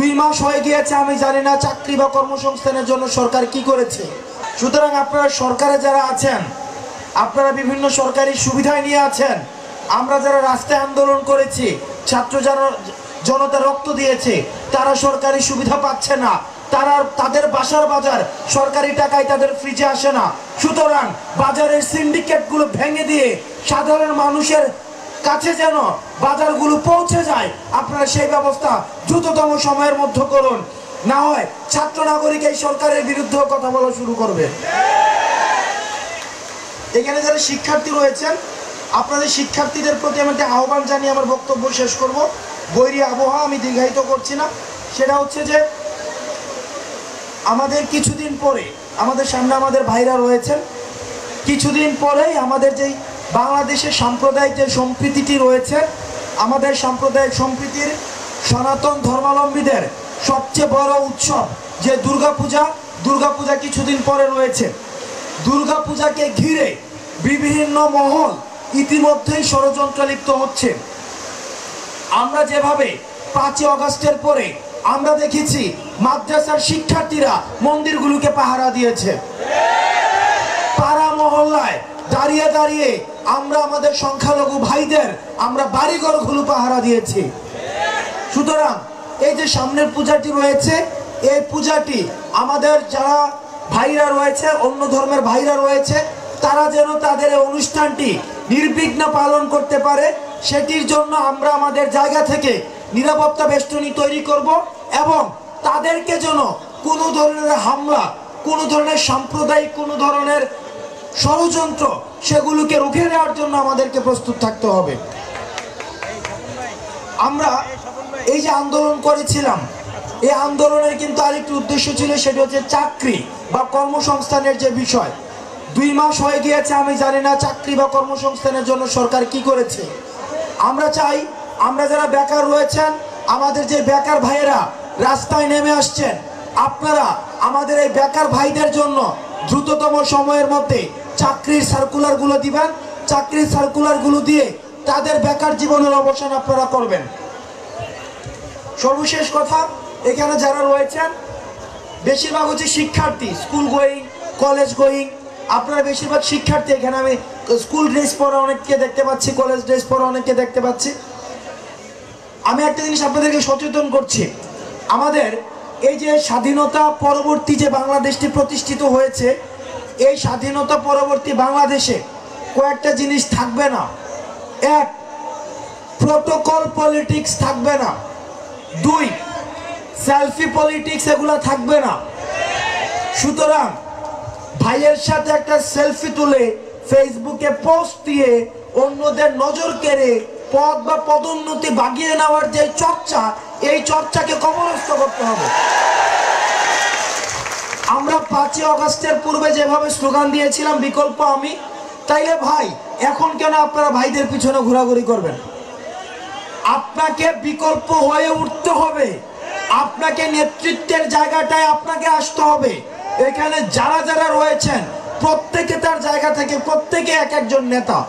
2 মাস হয়ে গিয়েছে, আমি জানি না চাকরি বা কর্মসংস্থানের জন্য সরকার কি করেছে। সুতরাং আপনারা সরকারে যারা আছেন, আপনারা বিভিন্ন সরকারি সুবিধায় নিয়ে আছেন। আমরা যারা রাস্তায় আন্দোলন করেছি, ছাত্র জনতা রক্ত দিয়েছে, তারা সরকারি সুবিধা পাচ্ছে না। তাদের বাসার বাজার সরকারি টাকায় তাদের ফ্রিজে আসে না। সুতরাং বাজারের সিন্ডিকেটগুলো ভেঙে দিয়ে সাধারণ মানুষের কাছে যেন বাজারগুলো পৌঁছে যায়, আপনারা সেই ব্যবস্থা দ্রুততম সময়ের মধ্যে করুন। না হয় ছাত্র নাগরিক এই সরকারের বিরুদ্ধে কথা বলা শুরু করবে। এখানে যারা শিক্ষার্থী রয়েছেন, আপনাদের শিক্ষার্থীদের প্রতি আমি একটা আহ্বান জানিয়ে আমার বক্তব্য শেষ করব। বৈরী আবহাওয়া, আমি দীর্ঘায়িত করছি না। সেটা হচ্ছে যে আমাদের কিছুদিন পরে, আমাদের সামনে আমাদের ভাইরা রয়েছেন, কিছুদিন পরেই আমাদের যেই বাংলাদেশের সাম্প্রদায়িক যে সম্প্রীতিটি রয়েছে, আমাদের সাম্প্রদায়িক সম্প্রীতির সনাতন ধর্মাবলম্বীদের সবচেয়ে বড় উৎসব যে দুর্গাপূজা কিছুদিন পরে রয়েছে। দুর্গাপূজাকে ঘিরে বিভিন্ন মহল ইতিমধ্যেই ষড়যন্ত্রে লিপ্ত হচ্ছে। আমরা যেভাবে 5ই আগস্টের পরে আমরা দেখেছি মাদ্রাসার শিক্ষার্থীরা মন্দিরগুলোকে পাহারা দিয়েছে, পাড়া মহল্লায় দাঁড়িয়ে দাঁড়িয়ে আমরা আমাদের সংখ্যালঘু ভাইদের আমরা বাড়িঘরগুলো পাহারা দিয়েছি। সুতরাং এই যে সামনের পূজাটি রয়েছে, এই পূজাটি আমাদের যারা ভাইরা রয়েছে, অন্য ধর্মের ভাইরা রয়েছে, তারা যেন তাদের এই অনুষ্ঠানটি নির্বিঘ্ন পালন করতে পারে, সেটির জন্য আমরা আমাদের জায়গা থেকে নিরাপত্তা বেষ্টনী তৈরি করব এবং তাদেরকে যেন কোনো ধরনের হামলা, কোনো ধরনের সাম্প্রদায়িক কোনো ধরনের ষড়যন্ত্র, সেগুলোকে রুখে দেওয়ার জন্য আমাদেরকে প্রস্তুত থাকতে হবে। আমরা এই যে আন্দোলন করেছিলাম, এই আন্দোলনের কিন্তু আরেকটি উদ্দেশ্য ছিল, সেটা হচ্ছে চাকরি বা কর্মসংস্থানের যে বিষয়। 2 মাস হয়ে গিয়েছে, আমি জানি না চাকরি বা কর্মসংস্থানের জন্য সরকার কি করেছে। আমরা চাই, আমরা যারা বেকার রয়েছেন, আমাদের যে বেকার ভাইয়েরা রাস্তায় নেমে আসছেন, আপনারা আমাদের এই বেকার ভাইদের জন্য দ্রুততম সময়ের মধ্যে চাকরির সার্কুলারগুলো দিবেন। চাকরির সার্কুলারগুলো দিয়ে তাদের বেকার জীবনের অবসান আপনারা করবেন। সর্বশেষ কথা, এখানে যারা রয়েছেন বেশিরভাগ হচ্ছে শিক্ষার্থী, স্কুল গোয়িং, কলেজ গোয়িং। আপনারা বেশিরভাগ শিক্ষার্থী। এখানে আমি স্কুল ড্রেস পরা অনেককে দেখতে পাচ্ছি, কলেজ ড্রেস পরা অনেককে দেখতে পাচ্ছি। আমি একটা জিনিস আপনাদেরকে সচেতন করছি, আমাদের এই যে স্বাধীনতা পরবর্তী যে বাংলাদেশটি প্রতিষ্ঠিত হয়েছে, এই স্বাধীনতা পরবর্তী বাংলাদেশে কয়েকটা জিনিস থাকবে না। 1, প্রোটোকল পলিটিক্স থাকবে না। 2, সেলফি পলিটিক্স, এগুলা থাকবে না। সুতরাং ভাইয়ের সাথে একটা সেলফি তুলে ফেসবুকে পোস্ট দিয়ে অন্যদের নজর কেড়ে পদ বা পদোন্নতি বাগিয়ে নেওয়ার যে চর্চা, এই চর্চাকে কবরস্থ করতে হবে। আমরা 5ই আগস্টের পূর্বে যেভাবে স্লোগান দিয়েছিলাম বিকল্প আমি, তাইলে ভাই এখন কেন আপনারা ভাইদের পিছনে ঘোরাঘুরি করবেন? আপনাকে বিকল্প হয়ে উঠতে হবে, আপনাকে নেতৃত্বের জায়গাটায় আপনাকে আসতে হবে। এখানে যারা যারা রয়েছেন প্রত্যেকে তার জায়গা থেকে প্রত্যেকে এক একজন নেতা।